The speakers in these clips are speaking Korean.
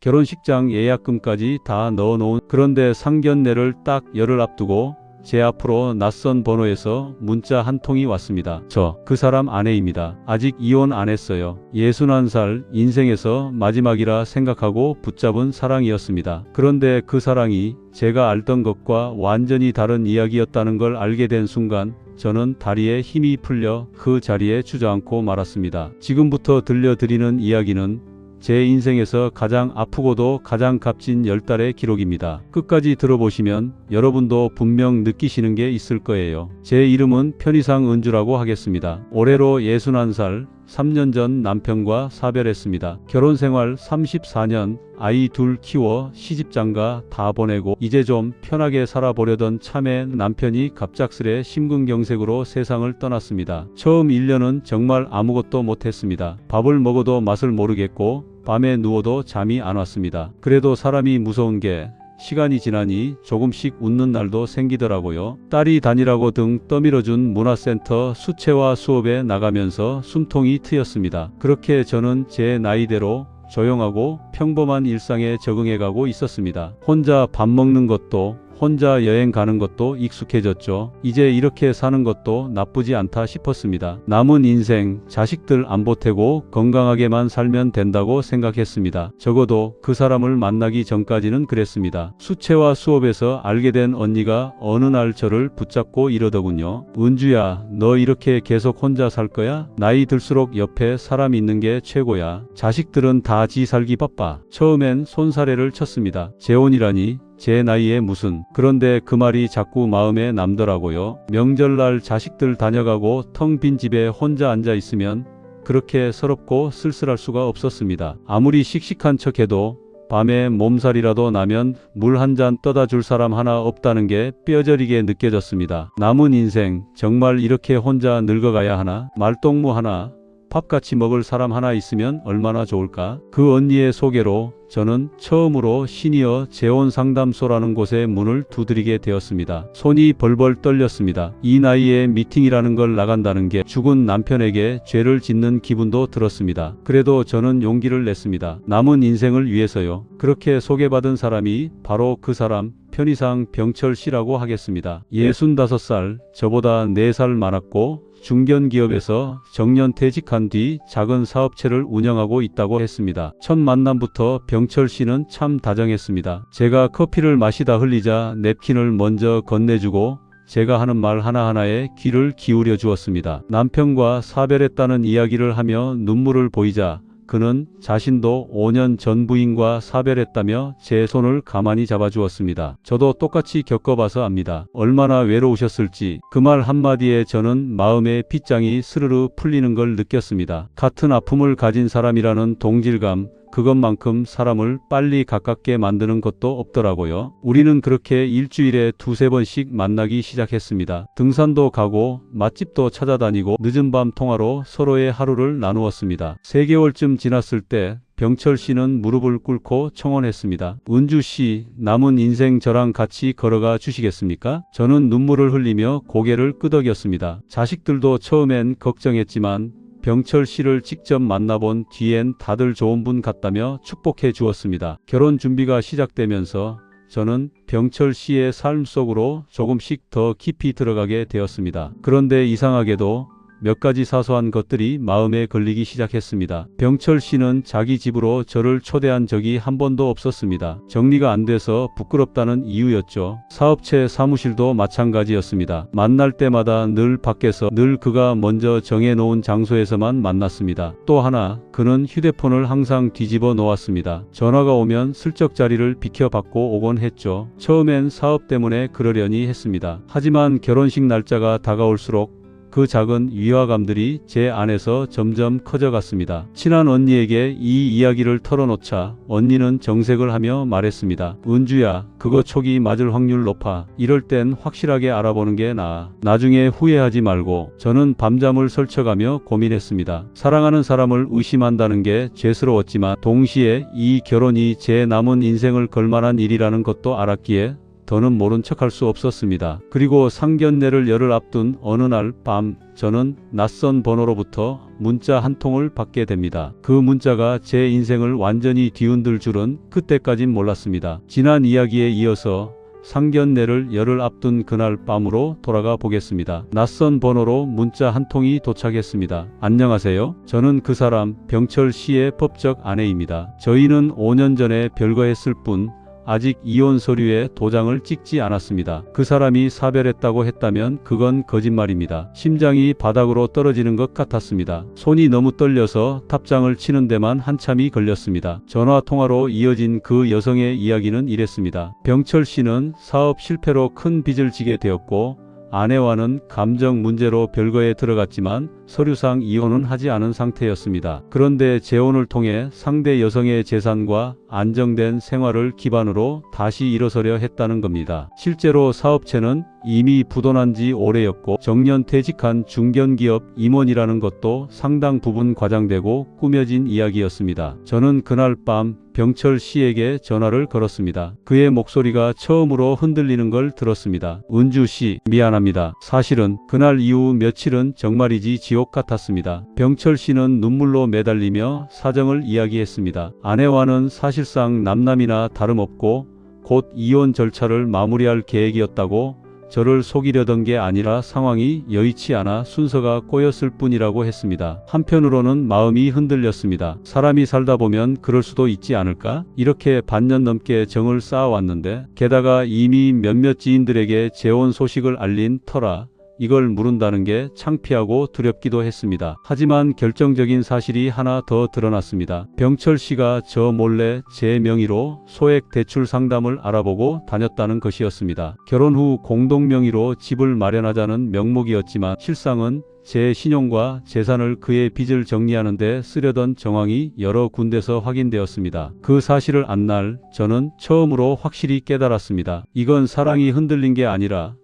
결혼식장 예약금까지 다 넣어놓은 그런데 상견례를 딱 열흘 앞두고 제 앞으로 낯선 번호에서 문자 한 통이 왔습니다. 그 사람 아내입니다. 아직 이혼 안 했어요. 61살 인생에서 마지막이라 생각하고 붙잡은 사랑이었습니다. 그런데 그 사랑이 제가 알던 것과 완전히 다른 이야기였다는 걸 알게 된 순간 저는 다리에 힘이 풀려 그 자리에 주저앉고 말았습니다. 지금부터 들려드리는 이야기는 제 인생에서 가장 아프고도 가장 값진 10달의 기록입니다. 끝까지 들어보시면 여러분도 분명 느끼시는 게 있을 거예요. 제 이름은 편의상 은주라고 하겠습니다. 올해로 61살, 3년 전 남편과 사별했습니다. 결혼생활 34년, 아이 둘 키워 시집장가 다 보내고 이제 좀 편하게 살아보려던 참에 남편이 갑작스레 심근경색으로 세상을 떠났습니다. 처음 1년은 정말 아무것도 못했습니다. 밥을 먹어도 맛을 모르겠고 밤에 누워도 잠이 안 왔습니다. 그래도 사람이 무서운 게 시간이 지나니 조금씩 웃는 날도 생기더라고요. 딸이 다니라고 등 떠밀어준 문화센터 수채화 수업에 나가면서 숨통이 트였습니다. 그렇게 저는 제 나이대로 조용하고 평범한 일상에 적응해가고 있었습니다. 혼자 밥 먹는 것도 혼자 여행 가는 것도 익숙해졌죠. 이제 이렇게 사는 것도 나쁘지 않다 싶었습니다. 남은 인생 자식들 안 보태고 건강하게만 살면 된다고 생각했습니다. 적어도 그 사람을 만나기 전까지는 그랬습니다. 수채화 수업에서 알게 된 언니가 어느 날 저를 붙잡고 이러더군요. 은주야, 너 이렇게 계속 혼자 살 거야? 나이 들수록 옆에 사람 있는 게 최고야. 자식들은 다 지 살기 바빠. 처음엔 손사래를 쳤습니다. 재혼이라니? 제 나이에 무슨. 그런데 그 말이 자꾸 마음에 남더라고요. 명절날 자식들 다녀가고 텅 빈 집에 혼자 앉아 있으면 그렇게 서럽고 쓸쓸할 수가 없었습니다. 아무리 씩씩한 척해도 밤에 몸살이라도 나면 물 한 잔 떠다 줄 사람 하나 없다는 게 뼈저리게 느껴졌습니다. 남은 인생 정말 이렇게 혼자 늙어가야 하나? 말동무 하나? 밥같이 먹을 사람 하나 있으면 얼마나 좋을까? 그 언니의 소개로 저는 처음으로 시니어 재혼 상담소라는 곳에 문을 두드리게 되었습니다. 손이 벌벌 떨렸습니다. 이 나이에 미팅이라는 걸 나간다는 게 죽은 남편에게 죄를 짓는 기분도 들었습니다. 그래도 저는 용기를 냈습니다. 남은 인생을 위해서요. 그렇게 소개받은 사람이 바로 그 사람, 편의상 병철 씨라고 하겠습니다. 65살, 저보다 4살 많았고 중견기업에서 정년퇴직한 뒤 작은 사업체를 운영하고 있다고 했습니다. 첫 만남부터 병철 씨는 참 다정했습니다. 제가 커피를 마시다 흘리자 냅킨을 먼저 건네주고 제가 하는 말 하나하나에 귀를 기울여 주었습니다. 남편과 사별했다는 이야기를 하며 눈물을 보이자 그는 자신도 5년 전 부인과 사별했다며 제 손을 가만히 잡아주었습니다. 저도 똑같이 겪어봐서 압니다. 얼마나 외로우셨을지. 그 말 한마디에 저는 마음의 빗장이 스르르 풀리는 걸 느꼈습니다. 같은 아픔을 가진 사람이라는 동질감, 그것만큼 사람을 빨리 가깝게 만드는 것도 없더라고요. 우리는 그렇게 일주일에 2-3번씩 만나기 시작했습니다. 등산도 가고 맛집도 찾아다니고 늦은 밤 통화로 서로의 하루를 나누었습니다. 3개월쯤 지났을 때 병철 씨는 무릎을 꿇고 청혼했습니다. 은주 씨, 남은 인생 저랑 같이 걸어가 주시겠습니까? 저는 눈물을 흘리며 고개를 끄덕였습니다. 자식들도 처음엔 걱정했지만 병철 씨를 직접 만나본 뒤엔 다들 좋은 분 같다며 축복해 주었습니다. 결혼 준비가 시작되면서 저는 병철 씨의 삶 속으로 조금씩 더 깊이 들어가게 되었습니다. 그런데 이상하게도 몇 가지 사소한 것들이 마음에 걸리기 시작했습니다. 병철 씨는 자기 집으로 저를 초대한 적이 한 번도 없었습니다. 정리가 안 돼서 부끄럽다는 이유였죠. 사업체 사무실도 마찬가지였습니다. 만날 때마다 늘 밖에서 늘 그가 먼저 정해놓은 장소에서만 만났습니다. 또 하나, 그는 휴대폰을 항상 뒤집어 놓았습니다. 전화가 오면 슬쩍 자리를 비켜받고 오곤 했죠. 처음엔 사업 때문에 그러려니 했습니다. 하지만 결혼식 날짜가 다가올수록 그 작은 위화감들이 제 안에서 점점 커져갔습니다. 친한 언니에게 이 이야기를 털어놓자 언니는 정색을 하며 말했습니다. 은주야, 그거 촉이 맞을 확률 높아. 이럴 땐 확실하게 알아보는 게 나아. 나중에 후회하지 말고. 저는 밤잠을 설쳐가며 고민했습니다. 사랑하는 사람을 의심한다는 게 죄스러웠지만 동시에 이 결혼이 제 남은 인생을 걸만한 일이라는 것도 알았기에 더는 모른 척할 수 없었습니다. 그리고 상견례를 열흘 앞둔 어느 날 밤 저는 낯선 번호로부터 문자 한 통을 받게 됩니다. 그 문자가 제 인생을 완전히 뒤흔들 줄은 그때까진 몰랐습니다. 지난 이야기에 이어서 상견례를 열흘 앞둔 그날 밤으로 돌아가 보겠습니다. 낯선 번호로 문자 한 통이 도착했습니다. 안녕하세요. 저는 그 사람 병철 씨의 법적 아내입니다. 저희는 5년 전에 별거했을 뿐 아직 이혼 서류에 도장을 찍지 않았습니다. 그 사람이 사별했다고 했다면 그건 거짓말입니다. 심장이 바닥으로 떨어지는 것 같았습니다. 손이 너무 떨려서 답장을 치는 데만 한참이 걸렸습니다. 전화 통화로 이어진 그 여성의 이야기는 이랬습니다. 병철 씨는 사업 실패로 큰 빚을 지게 되었고 아내와는 감정 문제로 별거에 들어갔지만 서류상 이혼은 하지 않은 상태였습니다. 그런데 재혼을 통해 상대 여성의 재산과 안정된 생활을 기반으로 다시 일어서려 했다는 겁니다. 실제로 사업체는 이미 부도난 지 오래였고 정년 퇴직한 중견기업 임원이라는 것도 상당 부분 과장되고 꾸며진 이야기였습니다. 저는 그날 밤 병철 씨에게 전화를 걸었습니다. 그의 목소리가 처음으로 흔들리는 걸 들었습니다. 은주 씨, 미안합니다. 사실은 그날 이후 며칠은 정말이지 지옥 같았습니다. 병철 씨는 눈물로 매달리며 사정을 이야기했습니다. 아내와는 사실상 남남이나 다름없고 곧 이혼 절차를 마무리할 계획이었다고 저를 속이려던 게 아니라 상황이 여의치 않아 순서가 꼬였을 뿐이라고 했습니다. 한편으로는 마음이 흔들렸습니다. 사람이 살다 보면 그럴 수도 있지 않을까? 이렇게 반년 넘게 정을 쌓아왔는데 게다가 이미 몇몇 지인들에게 재혼 소식을 알린 터라 이걸 물은다는 게 창피하고 두렵기도 했습니다. 하지만 결정적인 사실이 하나 더 드러났습니다. 병철 씨가 저 몰래 제 명의로 소액 대출 상담을 알아보고 다녔다는 것이었습니다. 결혼 후 공동 명의로 집을 마련하자는 명목이었지만 실상은 제 신용과 재산을 그의 빚을 정리하는 데 쓰려던 정황이 여러 군데서 확인되었습니다. 그 사실을 안 날 저는 처음으로 확실히 깨달았습니다. 이건 사랑이 흔들린 게 아니라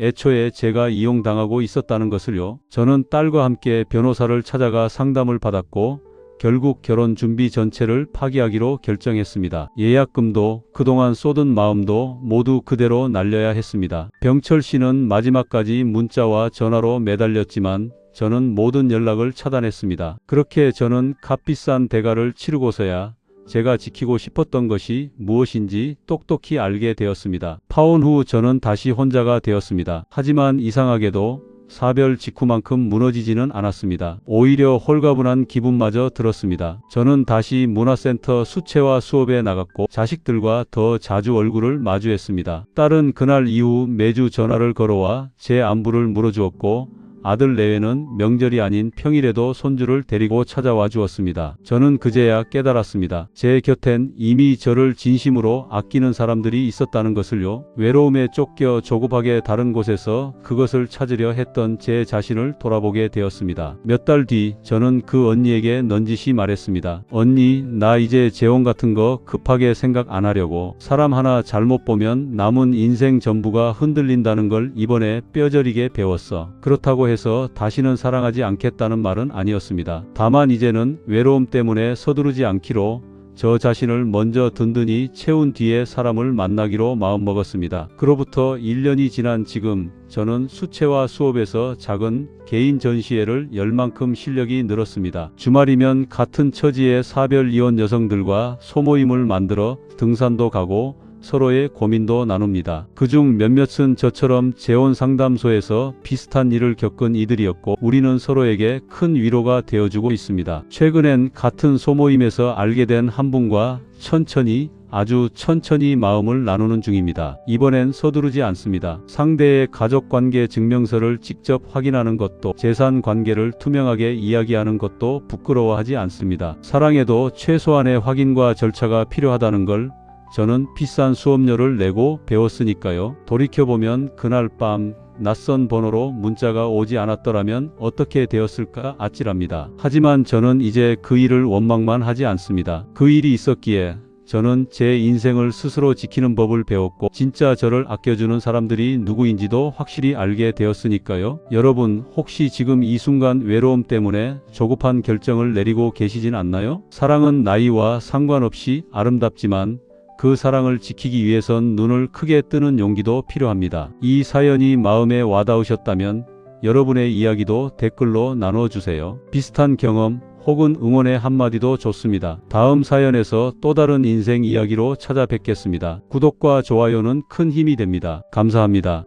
애초에 제가 이용당하고 있었다는 것을요. 저는 딸과 함께 변호사를 찾아가 상담을 받았고 결국 결혼 준비 전체를 파기하기로 결정했습니다. 예약금도 그동안 쏟은 마음도 모두 그대로 날려야 했습니다. 병철 씨는 마지막까지 문자와 전화로 매달렸지만 저는 모든 연락을 차단했습니다. 그렇게 저는 값비싼 대가를 치르고서야 제가 지키고 싶었던 것이 무엇인지 똑똑히 알게 되었습니다. 파혼 후 저는 다시 혼자가 되었습니다. 하지만 이상하게도 사별 직후만큼 무너지지는 않았습니다. 오히려 홀가분한 기분마저 들었습니다. 저는 다시 문화센터 수채화 수업에 나갔고 자식들과 더 자주 얼굴을 마주했습니다. 딸은 그날 이후 매주 전화를 걸어와 제 안부를 물어주었고 아들 내외는 명절이 아닌 평일에도 손주를 데리고 찾아와 주었습니다. 저는 그제야 깨달았습니다. 제 곁엔 이미 저를 진심으로 아끼는 사람들이 있었다는 것을요. 외로움에 쫓겨 조급하게 다른 곳에서 그것을 찾으려 했던 제 자신을 돌아보게 되었습니다. 몇 달 뒤 저는 그 언니에게 넌지시 말했습니다. 언니, 나 이제 재혼 같은 거 급하게 생각 안 하려고. 사람 하나 잘못 보면 남은 인생 전부가 흔들린다는 걸 이번에 뼈저리게 배웠어. 그렇다고 해서 다시는 사랑하지 않겠다는 말은 아니었습니다. 다만 이제는 외로움 때문에 서두르지 않기로 저 자신을 먼저 든든히 채운 뒤에 사람을 만나기로 마음먹었습니다. 그로부터 1년이 지난 지금 저는 수채화 수업에서 작은 개인 전시회를 열 만큼 실력이 늘었습니다. 주말이면 같은 처지의 사별 이혼 여성들과 소모임을 만들어 등산도 가고 서로의 고민도 나눕니다. 그중 몇몇은 저처럼 재혼 상담소에서 비슷한 일을 겪은 이들이었고 우리는 서로에게 큰 위로가 되어주고 있습니다. 최근엔 같은 소모임에서 알게 된 한 분과 아주 천천히 마음을 나누는 중입니다. 이번엔 서두르지 않습니다. 상대의 가족관계 증명서를 직접 확인하는 것도 재산 관계를 투명하게 이야기하는 것도 부끄러워하지 않습니다. 사랑에도 최소한의 확인과 절차가 필요하다는 걸 저는 비싼 수업료를 내고 배웠으니까요. 돌이켜보면 그날 밤 낯선 번호로 문자가 오지 않았더라면 어떻게 되었을까 아찔합니다. 하지만 저는 이제 그 일을 원망만 하지 않습니다. 그 일이 있었기에 저는 제 인생을 스스로 지키는 법을 배웠고 진짜 저를 아껴주는 사람들이 누구인지도 확실히 알게 되었으니까요. 여러분 혹시 지금 이 순간 외로움 때문에 조급한 결정을 내리고 계시진 않나요? 사랑은 나이와 상관없이 아름답지만 그 사랑을 지키기 위해선 눈을 크게 뜨는 용기도 필요합니다. 이 사연이 마음에 와닿으셨다면 여러분의 이야기도 댓글로 나눠주세요. 비슷한 경험 혹은 응원의 한마디도 좋습니다. 다음 사연에서 또 다른 인생 이야기로 찾아뵙겠습니다. 구독과 좋아요는 큰 힘이 됩니다. 감사합니다.